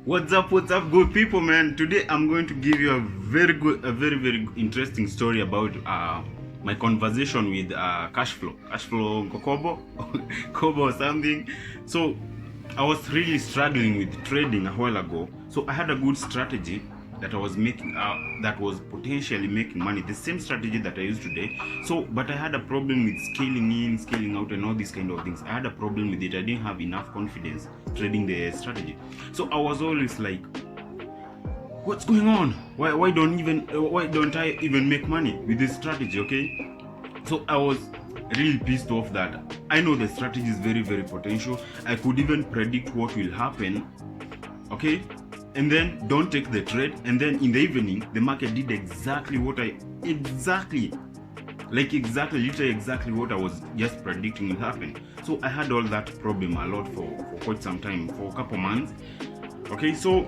What's up, good people, man? Today I'm going to give you a very interesting story about my conversation with CASHFLOW NGCOBO, Kobo or something. So I was really struggling with trading a while ago. So I had a good strategy that I was making that was potentially making money, the same strategy that I use today. So but I had a problem with scaling in, scaling out, and all these kind of things. I had a problem with it. I didn't have enough confidence trading the strategy. So I was always like, what's going on? Why don't I even make money with this strategy? Okay, so I was really pissed off that I know the strategy is very potential. I could even predict what will happen, okay, and then don't take the trade, and then in the evening the market did exactly what literally exactly what I was just predicting will happen. So I had all that problem a lot for quite some time, for a couple months. Okay, so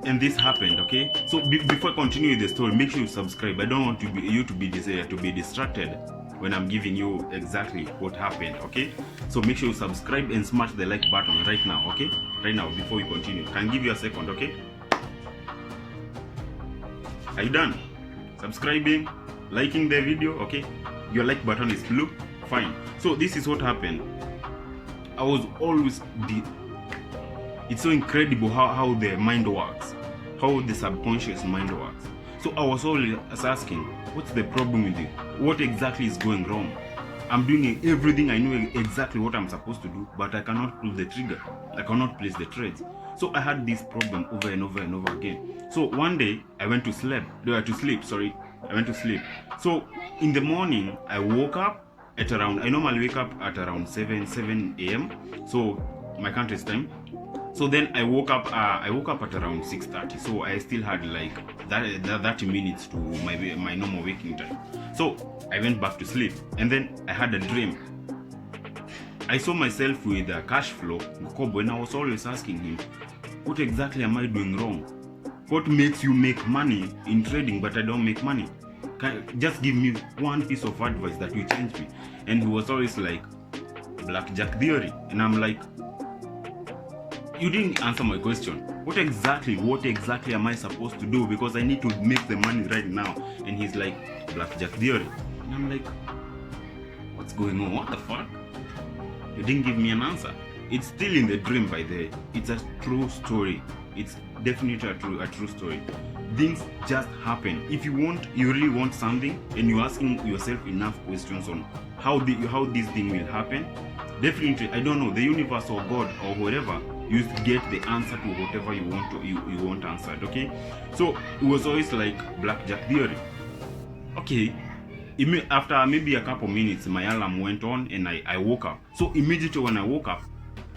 and this happened. Okay, so before I continue with the story, make sure you subscribe. I don't want you to be distracted when I'm giving you exactly what happened. Okay, so make sure you subscribe and smash the like button right now. Okay, right now before we continue. Can give you a second. Okay, are you done subscribing, liking the video? Okay, your like button is blue. Fine. So this is what happened. I was always it's so incredible how the mind works, how the subconscious mind works. So I was always asking, what's the problem with it? What exactly is going wrong? I'm doing everything, I know exactly what I'm supposed to do, but I cannot pull the trigger. I cannot place the trades. So I had this problem over and over and over again. So one day I went to sleep. I went to sleep. So in the morning I woke up at around, I normally wake up at around 7 a.m. So my country's time. So then I woke up at around 6:30. So I still had like 30 minutes to my normal waking time. So I went back to sleep, and then I had a dream. I saw myself with CASHFLOW NGCOBO, and I was always asking him, what exactly am I doing wrong? What makes you make money in trading but I don't make money? Just give me one piece of advice that will change me. And he was always like, blackjack theory. And I'm like, you didn't answer my question. What exactly am I supposed to do? Because I need to make the money right now. And he's like, blackjack theory. And I'm like, what's going on? What the fuck? You didn't give me an answer. It's still in the dream, by the way. It's a true story. It's definitely a true story. Things just happen. If you really want something, and you're asking yourself enough questions on how this thing will happen, definitely, I don't know, the universe or God or whatever, you get the answer to whatever you want answered. Okay, so it was always like blackjack theory. Okay, after maybe a couple minutes, my alarm went on and I woke up. So immediately when I woke up,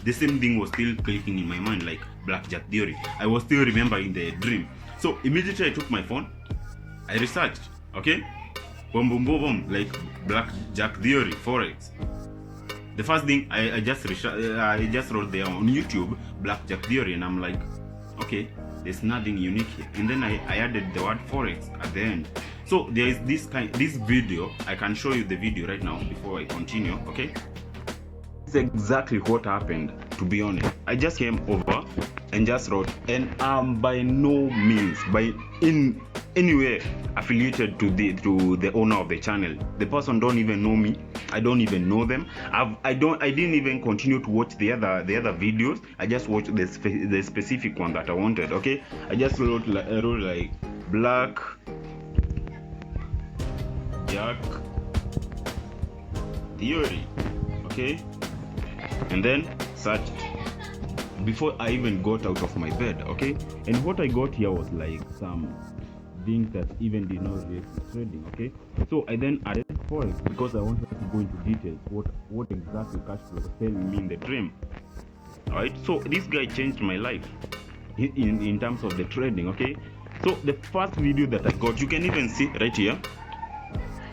the same thing was still clicking in my mind, like blackjack theory. I was still remembering the dream. So immediately I took my phone, I researched. Okay, boom, like blackjack theory, Forex. The first thing I just wrote there on YouTube, blackjack theory, and I'm like, okay, there's nothing unique here. And then I added the word Forex at the end. So there is this video. I can show you the video right now before I continue. Okay, this is exactly what happened. To be honest, I just came over and just wrote, and I'm by no means in any way affiliated to the owner of the channel. The person don't even know me. I don't even know them. I didn't even continue to watch the other videos. I just watched the specific one that I wanted. Okay, I just wrote like black jack theory. Okay, and then searched before I even got out of my bed. Okay, and what I got here was like some things that even did not relate to trading. Okay, so I then added Forex because I wanted to go into details what exactly CASHFLOW was telling me in the dream. Alright, so this guy changed my life in terms of the trading. Okay, so the first video that I got, you can even see right here,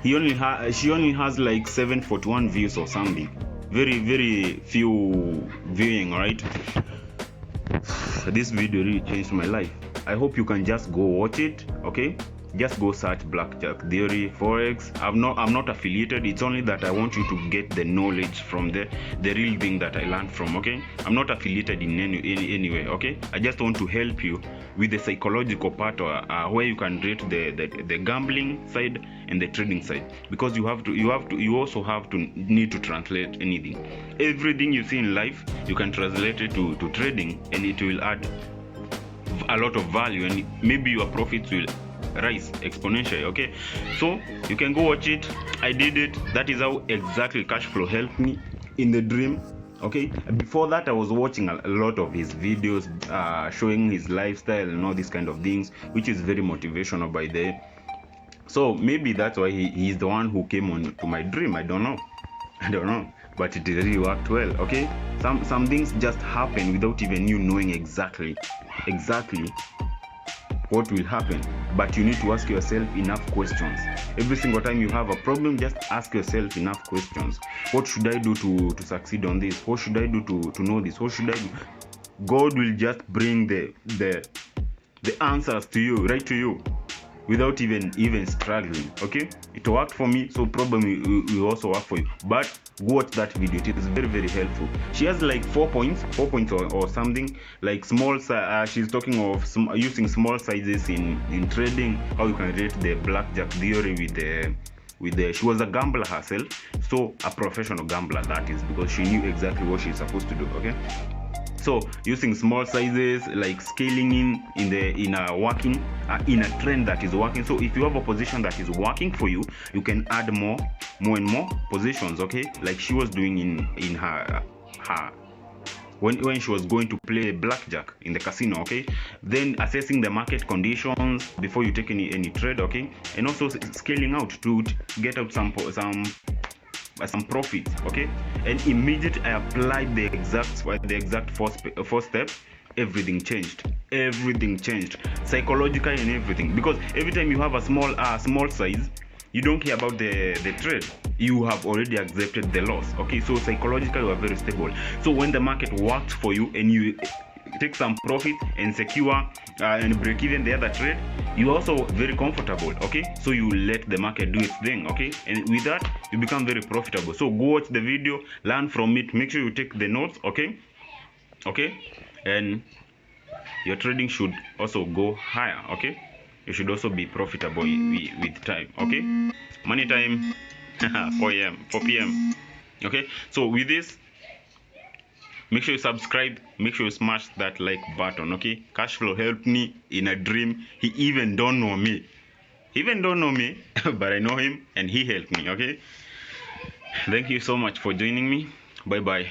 she only has like 741 views or something, very few viewing. Right, this video really changed my life. I hope you can just go watch it. Okay, just go search blackjack theory, forex. I'm not affiliated. It's only that I want you to get the knowledge from the real thing that I learned from. Okay, I'm not affiliated in any way. Okay, I just want to help you with the psychological part, where you can rate the gambling side and the trading side, because you also have to need to translate anything. Everything you see in life, you can translate it to trading, and it will add a lot of value, and maybe your profits will rise exponentially. Okay, so you can go watch it. I did it. That is how exactly cash flow helped me in the dream. Okay, before that I was watching a lot of his videos, showing his lifestyle and all these kind of things, which is very motivational by the. So maybe that's why he's the one who came on to my dream. I don't know, but it really worked well. Okay, some things just happen without even you knowing exactly what will happen, but you need to ask yourself enough questions. Every single time you have a problem, just ask yourself enough questions. What should I do to succeed on this? What should I do to know this? What should I do? God will just bring the answers to you, right to you, without even struggling. Okay, it worked for me, so probably will also work for you. But go watch that video. It is very, very helpful. She has like 4 points or something, like small. She's talking of using small sizes in trading, how you can rate the blackjack theory with the she was a gambler herself, so a professional gambler, that is, because she knew exactly what she's supposed to do. Okay, so using small sizes, like scaling in a working in a trend that is working. So if you have a position that is working for you, you can add more and more positions. Okay, like she was doing in her when she was going to play blackjack in the casino. Okay, then assessing the market conditions before you take any trade. Okay, and also scaling out to get out some profit. Okay, and immediately I applied the exact four steps. Everything changed psychologically and everything, because every time you have a small size, you don't care about the trade. You have already accepted the loss. Okay, so psychologically you are very stable. So when the market works for you and you take some profit and secure and break even the other trade, you also very comfortable. Okay, so you let the market do its thing. Okay, and with that you become very profitable. So go watch the video, learn from it, make sure you take the notes. Okay, and your trading should also go higher. Okay, you should also be profitable with time. Okay, money time 4 p.m. Okay, so with this, make sure you subscribe, make sure you smash that like button. Okay, Cashflow helped me in a dream. He even don't know me but I know him and he helped me. Okay, thank you so much for joining me. Bye bye.